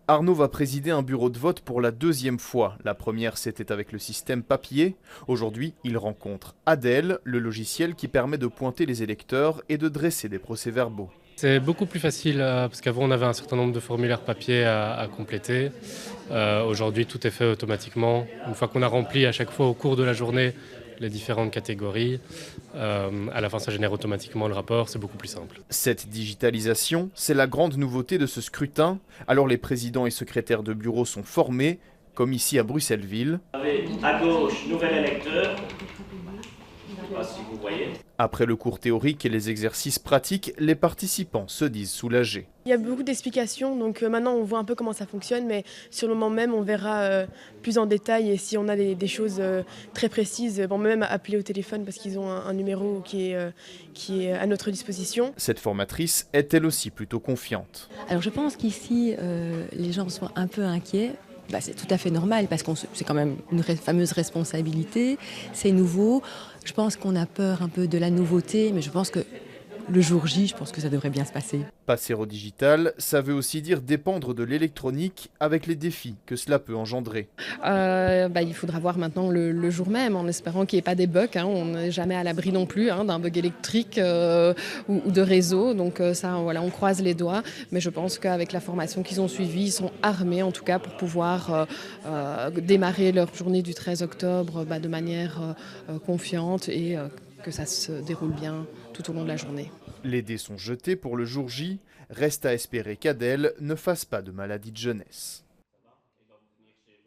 Arnaud va présider un bureau de vote pour la deuxième fois. La première, c'était avec le système papier. Aujourd'hui, il rencontre Adel, le logiciel qui permet de pointer les électeurs et de dresser des procès-verbaux. C'est beaucoup plus facile parce qu'avant on avait un certain nombre de formulaires papier à compléter. Aujourd'hui tout est fait automatiquement. Une fois qu'on a rempli à chaque fois au cours de la journée les différentes catégories, à la fin ça génère automatiquement le rapport, c'est beaucoup plus simple. Cette digitalisation, c'est la grande nouveauté de ce scrutin. Alors les présidents et secrétaires de bureau sont formés, comme ici à Bruxelles-Ville. À gauche, nouvel électeur. Je ne sais pas si vous voyez. Après le cours théorique et les exercices pratiques, les participants se disent soulagés. Il y a beaucoup d'explications, donc maintenant on voit un peu comment ça fonctionne, mais sur le moment même on verra plus en détail et si on a des choses très précises, on peut même appeler au téléphone parce qu'ils ont un numéro qui est à notre disposition. Cette formatrice est elle aussi plutôt confiante. Alors je pense qu'ici les gens sont un peu inquiets. C'est tout à fait normal parce que c'est quand même une fameuse responsabilité, c'est nouveau. Je pense qu'on a peur un peu de la nouveauté, mais je pense que le jour J, je pense que ça devrait bien se passer. Passer au digital, ça veut aussi dire dépendre de l'électronique avec les défis que cela peut engendrer. Il faudra voir maintenant le jour même en espérant qu'il n'y ait pas des bugs. On n'est jamais à l'abri non plus d'un bug électrique ou de réseau. Donc on croise les doigts. Mais je pense qu'avec la formation qu'ils ont suivie, ils sont armés en tout cas pour pouvoir démarrer leur journée du 13 octobre de manière confiante et que ça se déroule bien tout au long de la journée. Les dés sont jetés pour le jour J. Reste à espérer qu'Adèle ne fasse pas de maladie de jeunesse.